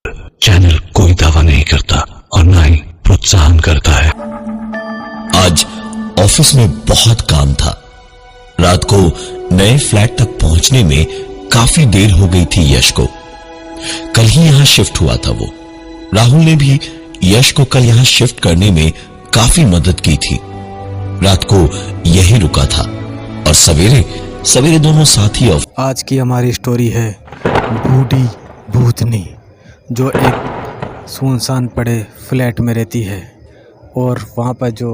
Channel कोई दावा नहीं करता और ना ही प्रोत्साहन करता है। आज ऑफिस में बहुत काम था। रात को नए फ्लैट तक पहुंचने में काफी देर हो गई थी यश को। कल ही यहां शिफ्ट हुआ था वो। राहुल ने भी यश को कल यहां शिफ्ट करने में काफी मदद की थी। रात को यही रुका था और सवेरे सवेरे दोनों साथी आज की हमारी स्टोरी है बूढ़ी भूतनी, जो एक सुनसान पड़े फ्लैट में रहती है और वहाँ पर जो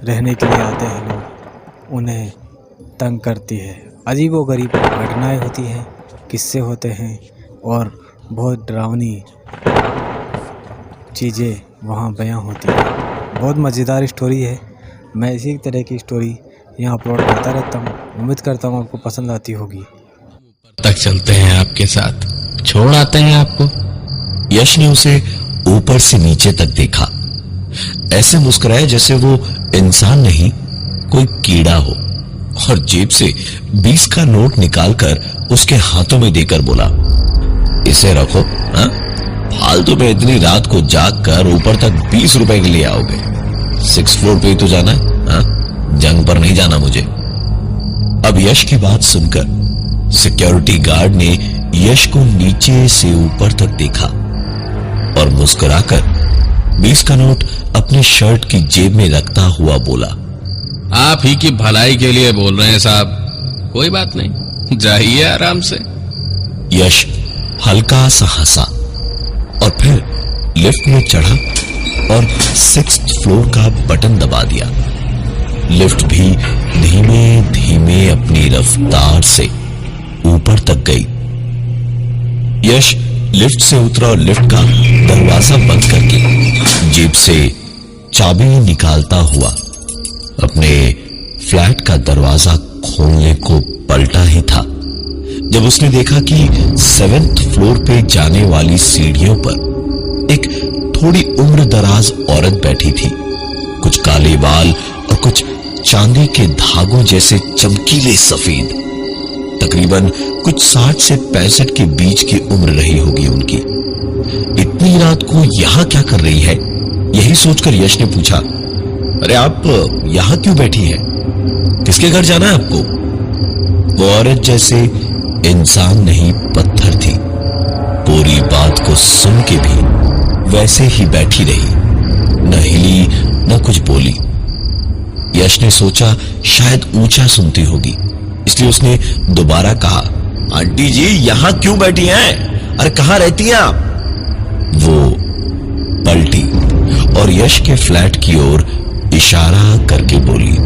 रहने के लिए आते हैं लोग उन्हें तंग करती है। अजीबोगरीब घटनाएं होती हैं, किस्से होते हैं और बहुत डरावनी चीज़ें वहाँ बयां होती हैं। बहुत मज़ेदार स्टोरी है। मैं इसी तरह की स्टोरी यहाँ अपलोड करता रहता हूँ। उम्मीद करता हूँ आपको पसंद आती होगी। तक चलते हैं आपके साथ, छोड़ आते हैं आपको। यश ने उसे ऊपर से नीचे तक देखा, ऐसे मुस्कुराया जैसे वो इंसान नहीं कोई कीड़ा हो, और जेब से 20 का नोट निकालकर उसके हाथों में देकर बोला, इसे रखो। हाँ, फालतू में इतनी रात को जाग कर ऊपर तक 20 रुपए के लिए आओगे? 6th फ्लोर पे ही तो जाना है। हाँ, जंग पर नहीं जाना मुझे। अब यश की बात सुनकर सिक्योरिटी गार्ड ने यश को नीचे से ऊपर तक देखा और मुस्कुराकर 20 का नोट अपने शर्ट की जेब में रखता हुआ बोला, आप ही की भलाई के लिए बोल रहे हैं साहब, कोई बात नहीं, जाइए आराम से। यश हल्का सा हंसा और फिर लिफ्ट में चढ़ा और 6th फ्लोर का बटन दबा दिया। लिफ्ट भी धीमे धीमे अपनी रफ्तार से ऊपर तक गई। यश लिफ्ट से उतरा और लिफ्ट का दरवाजा बंद करके जेब से चाबी निकालता हुआ अपने फ्लैट का दरवाजा खोलने को पलटा ही था जब उसने देखा कि 7th फ्लोर पे जाने वाली सीढ़ियों पर एक थोड़ी उम्र दराज औरत बैठी थी। कुछ काले बाल और कुछ चांदी के धागों जैसे चमकीले सफेद। तकरीबन कुछ 60 से 65 के बीच की उम्र रही होगी उनकी। इतनी रात को यहां क्या कर रही है, यही सोचकर यश ने पूछा, अरे आप यहां क्यों बैठी हैं? किसके घर जाना है आपको? वो औरत जैसे इंसान नहीं पत्थर थी। पूरी बात को सुन के भी वैसे ही बैठी रही, न हिली न कुछ बोली। यश ने सोचा शायद ऊंचा सुनती होगी, इसलिए उसने दोबारा कहा, आंटी जी यहां क्यों बैठी हैं? अरे कहां रहती हैं आप? वो पलटी और यश के फ्लैट की ओर इशारा करके बोली,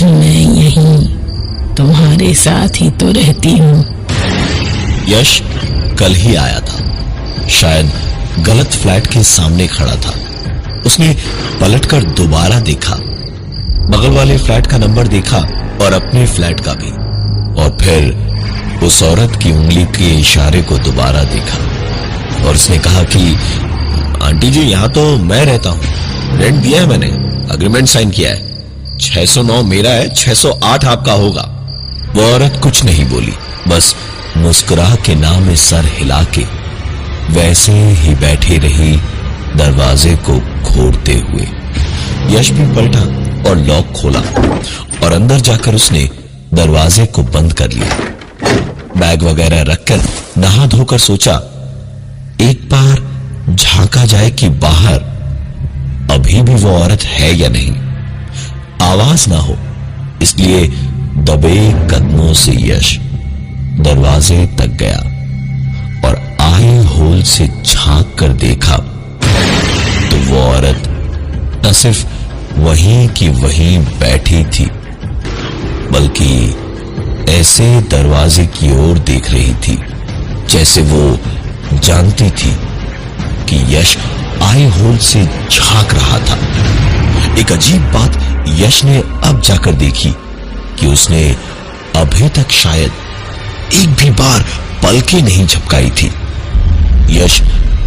मैं यहीं तुम्हारे साथ ही तो रहती हूँ। यश कल ही आया था, शायद गलत फ्लैट के सामने खड़ा था। उसने पलटकर दोबारा देखा, बगल वाले फ्लैट का नंबर देखा और अपने फ्लैट का भी, और फिर उस औरत की उंगली के इशारे को दोबारा देखा और उसने कहा कि आंटी जी यहां तो मैं रहता हूं, रेंट दिया है मैंने, अग्रीमेंट साइन किया है, 609 मेरा है, 608 आपका होगा। वो औरत कुछ नहीं बोली, बस मुस्कुरा के नाम में सर हिला के वैसे ही बैठी रही दरवाजे को खोलते हुए। यश भी पलटा और लॉक खोला और अंदर जाकर उसने दरवाजे को बंद कर लिया। बैग वगैरह रखकर नहा धोकर सोचा एक बार झांका जाए कि बाहर अभी भी वो औरत है या नहीं, आवाज ना हो। इसलिए दबे कदमों से यश दरवाजे तक गया और आई होल से झांक कर देखा तो वो औरत न सिर्फ वहीं की वहीं बैठी थी, बल्कि ऐसे दरवाजे की ओर देख रही थी जैसे वो जानती थी कि यश आई होल से झांक रहा था। एक अजीब बात यश ने अब जाकर देखी कि उसने अभी तक शायद एक भी बार पलकें नहीं झपकाई थी। यश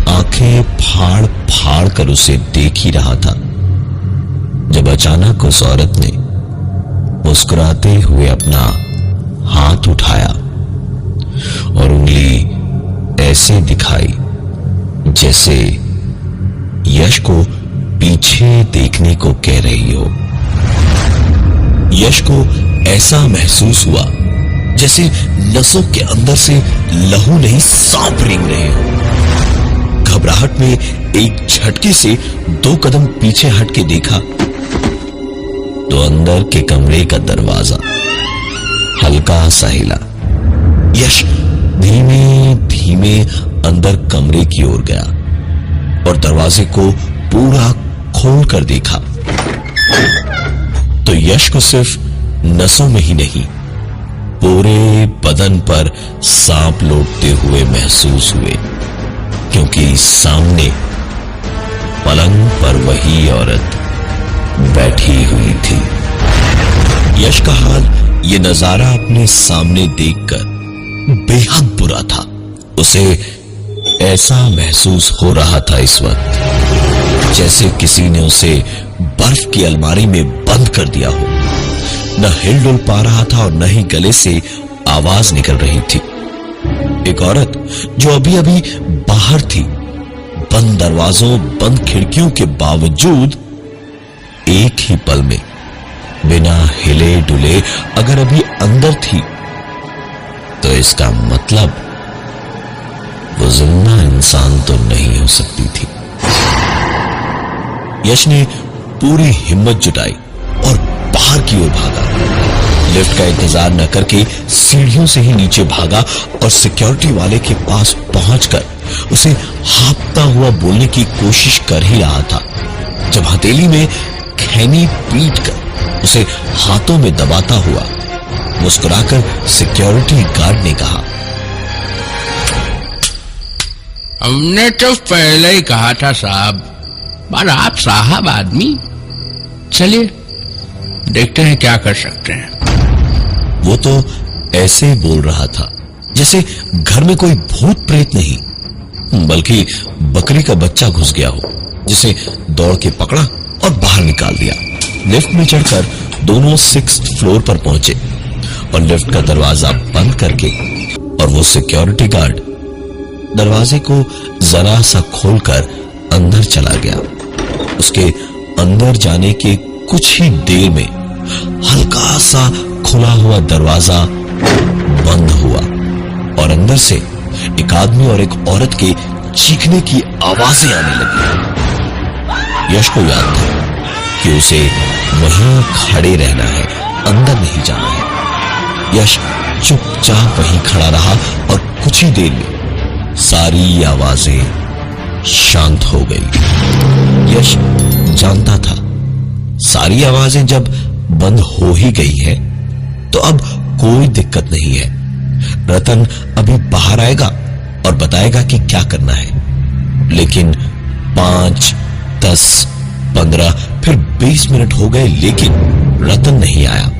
आंखें फाड़ फाड़ कर उसे देख ही रहा था जब अचानक उस औरत ने मुस्कुराते हुए अपना हाथ उठाया और उंगली ऐसे दिखाई जैसे यश को पीछे देखने को कह रही हो। यश को ऐसा महसूस हुआ जैसे नसों के अंदर से लहू नहीं सांप रेंग रहे हो। घबराहट में एक झटके से 2 कदम पीछे हट के देखा तो अंदर के कमरे का दरवाजा हल्का सा हिला। यश धीमे धीमे अंदर कमरे की ओर गया और दरवाजे को पूरा खोल कर देखा तो यश को सिर्फ नसों में ही नहीं, पूरे बदन पर सांप लौटते हुए महसूस हुए, क्योंकि सामने पलंग पर वही औरत बैठी हुई थी। यश का हाल ये नजारा अपने सामने देखकर बेहद बुरा था। उसे ऐसा महसूस हो रहा था इस वक्त जैसे किसी ने उसे बर्फ की अलमारी में बंद कर दिया हो। न हिल डुल पा रहा था और न ही गले से आवाज निकल रही थी। एक औरत जो अभी अभी बाहर थी, बंद दरवाजों बंद खिड़कियों के बावजूद एक ही पल में बिना हिले डुले अगर अभी अंदर थी तो इसका मतलब वो जिंदा इंसान तो नहीं हो सकती थी। यश ने पूरी हिम्मत जुटाई और बाहर की ओर भागा। लिफ्ट का इंतजार न करके सीढ़ियों से ही नीचे भागा और सिक्योरिटी वाले के पास पहुंचकर उसे हाँफता हुआ बोलने की कोशिश कर ही रहा था जब हथेली में खैनी पीटकर उसे हाथों में दबाता हुआ मुस्कुराकर सिक्योरिटी गार्ड ने कहा, हमने तो पहले ही कहा था साहब, पर आप साहब आदमी, चलिए देखते हैं क्या कर सकते हैं। वो तो ऐसे बोल रहा था जैसे घर में कोई भूत प्रेत नहीं बल्कि बकरी का बच्चा घुस गया हो, जिसे दौड़ के पकड़ा और बाहर निकाल दिया। लिफ्ट में चढ़कर दोनों 6th फ्लोर पर पहुंचे और लिफ्ट का दरवाजा बंद करके और वो सिक्योरिटी गार्ड दरवाजे को जरा सा खोलकर अंदर चला गया। उसके अंदर जाने के कुछ ही देर में हल्का सा खुला हुआ दरवाजा बंद हुआ और अंदर से एक आदमी और एक औरत के चीखने की आवाजें आने लगी। यश को याद था कि उसे वहीं खड़े रहना है, अंदर नहीं जाना है। यश चुपचाप वहीं खड़ा रहा और कुछ ही देर में सारी आवाजें शांत हो गई। यश जानता था सारी आवाजें जब बंद हो ही गई है तो अब कोई दिक्कत नहीं है। रतन अभी बाहर आएगा और बताएगा कि क्या करना है। लेकिन 5, 10, 15 फिर 20 मिनट हो गए लेकिन रतन नहीं आया।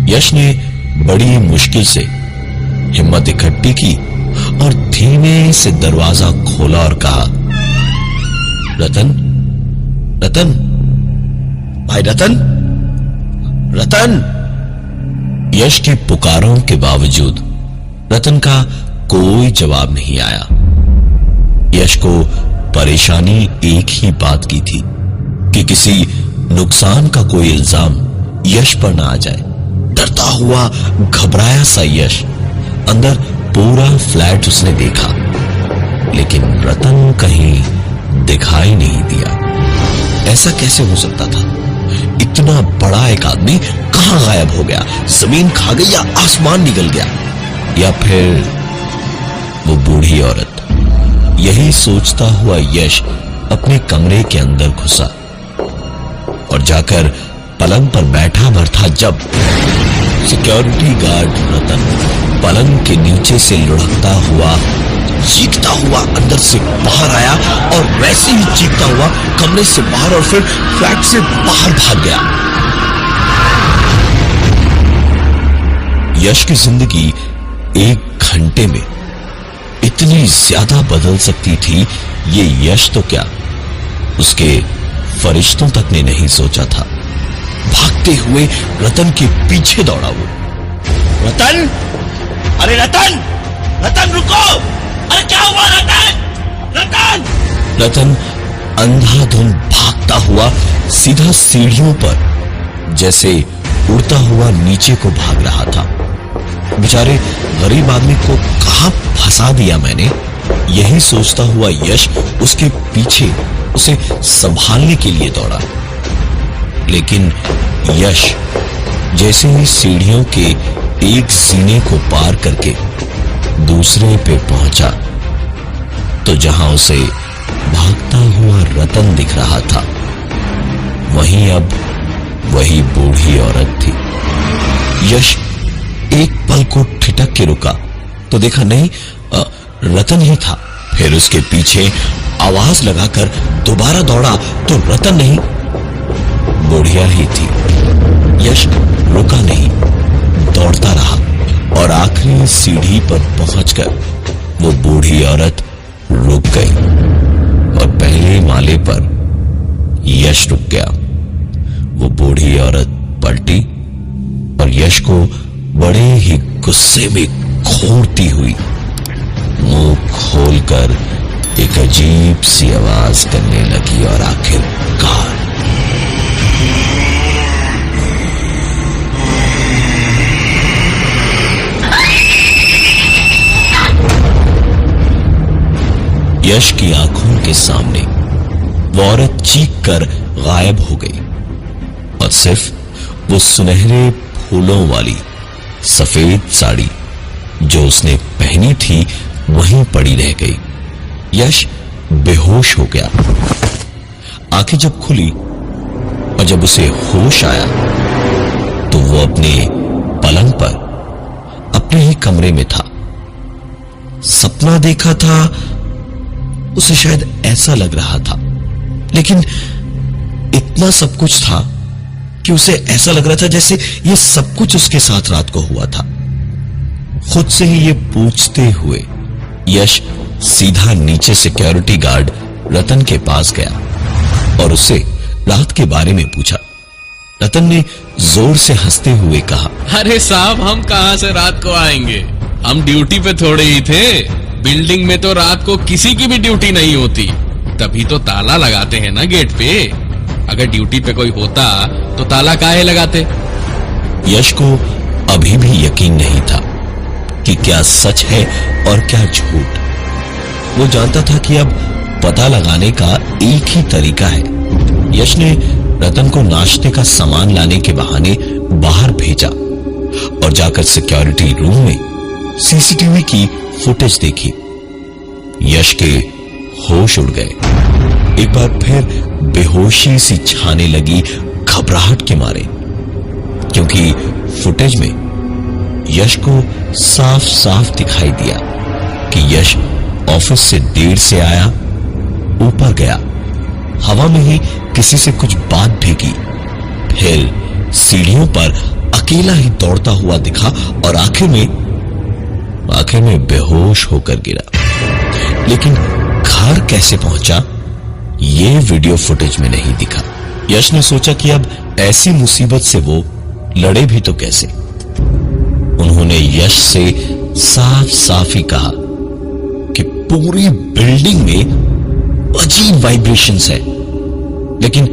यश ने बड़ी मुश्किल से हिम्मत इकट्ठी की और धीमे से दरवाजा खोला और कहा, रतन, रतन, भाई रतन, रतन। यश की पुकारों के बावजूद रतन का कोई जवाब नहीं आया। यश को परेशानी एक ही बात की थी कि किसी नुकसान का कोई इल्जाम यश पर ना आ जाए। डरता हुआ घबराया सा यश अंदर पूरा फ्लैट उसने देखा लेकिन रतन कहीं दिखाई नहीं दिया। ऐसा कैसे हो सकता था? इतना बड़ा एक आदमी कहां गायब हो गया? जमीन खा गई या आसमान निकल गया या फिर वो बूढ़ी औरत? यही सोचता हुआ यश अपने कमरे के अंदर घुसा और जाकर पलंग पर बैठा भर था जब सिक्योरिटी गार्ड रतन पलंग के नीचे से लुढ़कता हुआ चीखता हुआ अंदर से बाहर आया और वैसे ही चीखता हुआ कमरे से बाहर और फिर फ्लैट से बाहर भाग गया। यश की जिंदगी 1 घंटे में इतनी ज्यादा बदल सकती थी, ये यश तो क्या उसके फरिश्तों तक ने नहीं सोचा था। भागते हुए रतन के पीछे दौड़ा वो। रतन, अरे रतन, रतन रुको, अरे क्या हुआ रतन, रतन? रतन अंधाधुंध भागता हुआ सीधा सीढ़ियों पर जैसे उड़ता हुआ नीचे को भाग रहा था। बेचारे गरीब आदमी को कहां फंसा दिया मैंने, यही सोचता हुआ यश उसके पीछे उसे संभालने के लिए दौड़ा। लेकिन यश जैसे ही सीढ़ियों के एक सीने को पार करके दूसरे पे पहुंचा तो जहां उसे भागता हुआ रतन दिख रहा था, वहीं अब वही बूढ़ी औरत थी। यश एक पल को ठिठक के रुका तो देखा नहीं, रतन ही था। फिर उसके पीछे आवाज लगाकर दोबारा दौड़ा तो रतन नहीं, बुढ़िया ही थी। यश रुका नहीं, दौड़ता रहा और आखिरी सीढ़ी पर पहुंचकर वो बूढ़ी औरत रुक गई और पहले माले पर यश रुक गया। वो बूढ़ी औरत पलटी और यश को बड़े ही गुस्से में घूरती हुई मुंह खोलकर एक अजीब सी आवाज करने लगी और आखिरकार यश की आंखों के सामने वो औरत चीख कर गायब हो गई और सिर्फ वो सुनहरे फूलों वाली सफेद साड़ी जो उसने पहनी थी वहीं पड़ी रह गई। यश बेहोश हो गया। आंखें जब खुली और जब उसे होश आया तो वो अपने पलंग पर अपने ही कमरे में था। सपना देखा था उसे शायद ऐसा लग रहा था, लेकिन इतना सब कुछ था कि उसे ऐसा लग रहा था जैसे ये सब कुछ उसके साथ रात को हुआ था। खुद से ही ये पूछते हुए यश सीधा नीचे सिक्योरिटी गार्ड रतन के पास गया और उससे रात के बारे में पूछा। रतन ने जोर से हंसते हुए कहा, अरे साहब, हम कहां से रात को आएंगे, हम ड्यूटी पे थोड़े ही थे। बिल्डिंग में तो रात को किसी की भी ड्यूटी नहीं होती, तभी तो ताला लगाते हैं ना गेट पे। अगर ड्यूटी पे कोई होता तो ताला काहे लगाते। यश को अभी भी यकीन नहीं था कि क्या सच है और क्या झूठ। वो जानता था कि अब पता लगाने का एक ही तरीका है। यश ने रतन को नाश्ते का सामान लाने के बहाने बाहर भेजा और जाकर सिक्योरिटी रूम में सीसीटीवी की फुटेज देखी। यश के होश उड़ गए। एक बार फिर बेहोशी सी छाने लगी घबराहट के मारे, क्योंकि फुटेज में यश को साफ साफ दिखाई दिया कि यश ऑफिस से देर से आया, ऊपर गया, हवा में ही किसी से कुछ बात भी की, फिर सीढ़ियों पर अकेला ही दौड़ता हुआ दिखा और आखिर में बेहोश होकर गिरा। लेकिन घर कैसे पहुंचा ये वीडियो फुटेज में नहीं दिखा। यश ने सोचा कि अब ऐसी मुसीबत से वो लड़े भी तो कैसे। उन्होंने यश से साफ साफ ही कहा कि पूरी बिल्डिंग में अजीब वाइब्रेशंस है, लेकिन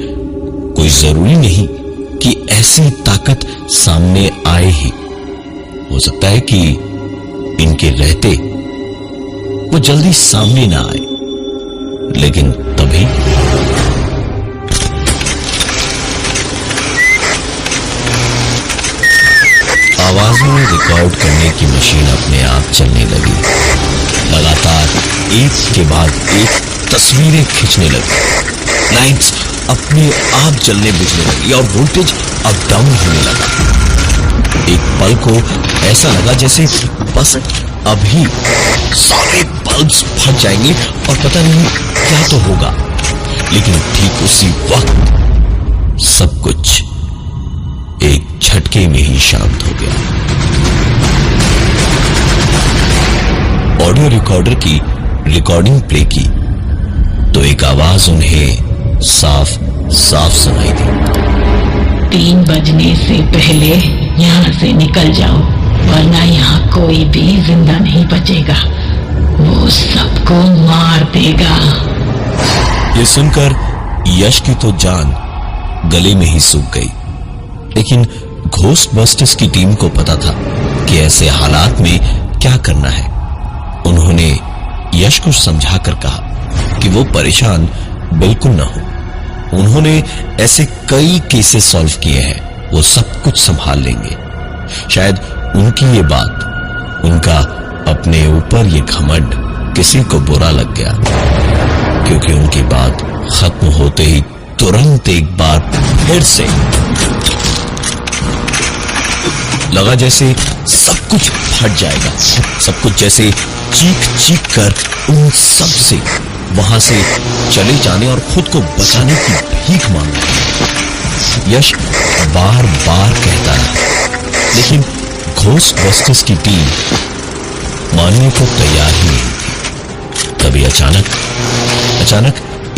कोई जरूरी नहीं कि ऐसी ताकत सामने आए ही। हो सकता है कि इनके रहते वो जल्दी सामने ना आए, लेकिन तभी आवाजें रिकॉर्ड करने की मशीन अपने आप चलने लगी। लगातार एक के बाद एक तस्वीरें खींचने लगी। लाइट्स अपने आप जलने बुझने लगी और वोल्टेज अप डाउन होने लगा। एक पल को ऐसा लगा जैसे बस अभी सारे बल्ब्स फट जाएंगे और पता नहीं क्या तो होगा, लेकिन ठीक उसी वक्त सब कुछ एक झटके में ही शांत हो गया। ऑडियो रिकॉर्डर की रिकॉर्डिंग प्ले की तो एक आवाज उन्हें साफ साफ सुनाई दी। 3 बजने से पहले यहाँ से निकल जाओ, वरना यहाँ कोई भी जिंदा नहीं बचेगा, वो सबको मार देगा। ये सुनकर यश की तो जान गले में ही सूख गई, लेकिन घोस्टबस्टर्स की टीम को पता था कि ऐसे हालात में क्या करना है। उन्होंने यश को समझाकर कहा कि वो परेशान बिल्कुल न हो। उन्होंने ऐसे कई केसेस सॉल्व किए हैं, वो सब कुछ संभाल लेंगे। शायद उनकी ये बात, उनका अपने ऊपर ये घमंड किसी को बुरा लग गया, क्योंकि उनकी बात खत्म होते ही तुरंत एक बार फिर से लगा जैसे सब कुछ फट जाएगा। सब कुछ जैसे चीख चीख कर उन सब से वहां से चले जाने और खुद को बचाने की भीख मांगना। यश बार बार कहता रहा, लेकिन घोस्टबस्टर्स की टीम मानने को तैयार ही नहीं थी। तभी अचानक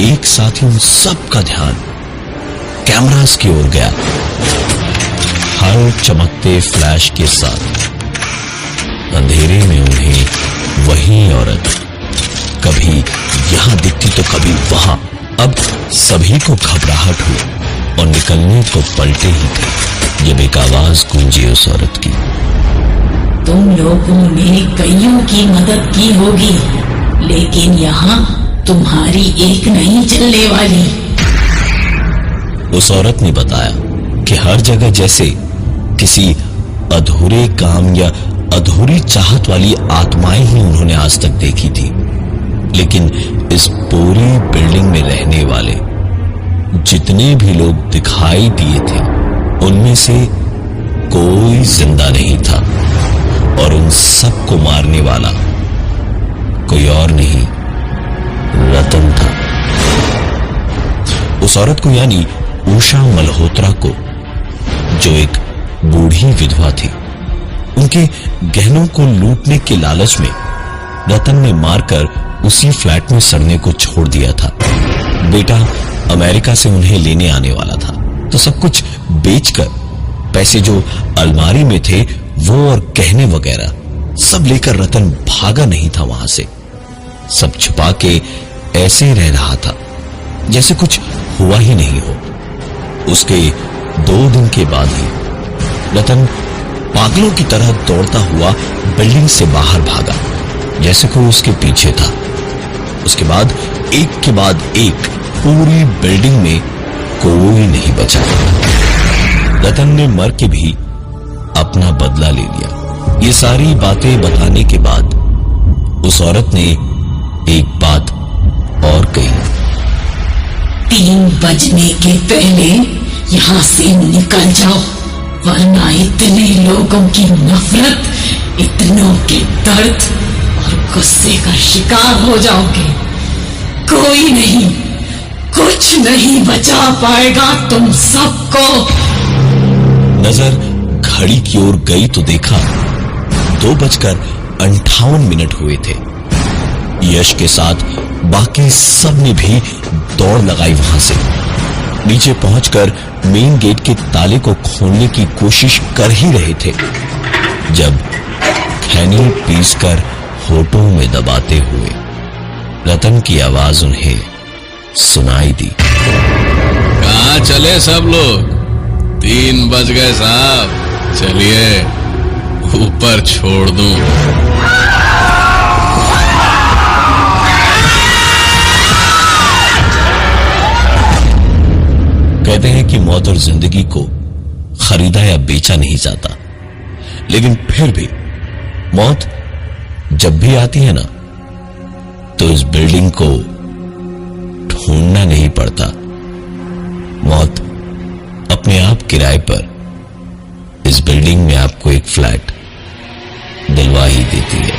एक साथी उन सब का ध्यान कैमरास की ओर गया। हर चमकते फ्लैश के साथ अंधेरे में उन्हें वही औरत कभी यहां दिखती तो कभी वहां। अब सभी को घबराहट हुई और निकलने को पलटे ही थे जब एक आवाज गूंजी उस औरत की। तुम लोगों ने कईयों की मदद की होगी, लेकिन यहाँ तुम्हारी एक नहीं चलने वाली। उस औरत ने बताया कि हर जगह जैसे किसी अधूरे काम या अधूरी चाहत वाली आत्माएं ही उन्होंने आज तक देखी थी, लेकिन इस पूरी बिल्डिंग में रहने वाले जितने भी लोग दिखाई दिए थे उनमें से कोई जिंदा नहीं था, और उन सबको मारने वाला कोई और नहीं, रतन था। उस औरत को, यानी उषा मल्होत्रा को, जो एक बूढ़ी विधवा थी, उनके गहनों को लूटने के लालच में रतन ने मारकर उसी फ्लैट में सड़ने को छोड़ दिया था। बेटा अमेरिका से उन्हें लेने आने वाला था, तो सब कुछ बेचकर पैसे जो अलमारी में थे वो और गहने वगैरह सब लेकर रतन भागा नहीं था वहां से। सब छुपा के ऐसे रह रहा था जैसे कुछ हुआ ही नहीं हो। उसके 2 दिन के बाद ही रतन पागलों की तरह दौड़ता हुआ बिल्डिंग से बाहर भागा, जैसे कोई उसके पीछे था। उसके बाद एक के बाद एक पूरी बिल्डिंग में कोई नहीं बचा। रतन ने मर के भी अपना बदला ले लिया। ये सारी बातें बताने के बाद उस औरत ने एक बात और कही। 3 बजने के पहले यहाँ से निकल जाओ, वरना इतने लोगों की नफरत, इतनों के दर्द और गुस्से का शिकार हो जाओगे। कोई नहीं, कुछ नहीं बचा पाएगा तुम सबको। नजर घड़ी की ओर गई तो देखा 2:58 हुए थे। यश के साथ बाकी सब ने भी दौड़ लगाई वहां से। नीचे पहुंचकर मेन गेट के ताले को खोलने की कोशिश कर ही रहे थे जब खैनी पीसकर होठों में दबाते हुए रतन की आवाज उन्हें सुनाई दी। कहाँ चले सब लोग? 3 बज गए साहब, चलिए ऊपर छोड़ दूं। कहते हैं कि मौत और जिंदगी को खरीदा या बेचा नहीं जाता, लेकिन फिर भी मौत जब भी आती है ना, तो इस बिल्डिंग को ढूंढना नहीं पड़ता। मौत अपने आप किराए पर इस बिल्डिंग में आपको एक फ्लैट दिलवा ही देती है।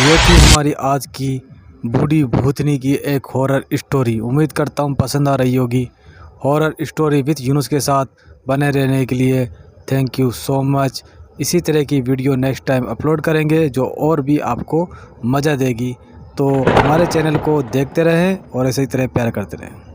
ये थी हमारी आज की बूढ़ी भूतनी की एक हॉरर स्टोरी। उम्मीद करता हूँ पसंद आ रही होगी। हॉरर स्टोरी विद यूनुस के साथ बने रहने के लिए थैंक यू सो मच। इसी तरह की वीडियो नेक्स्ट टाइम अपलोड करेंगे जो और भी आपको मज़ा देगी। तो हमारे चैनल को देखते रहें और इसी तरह प्यार करते रहें।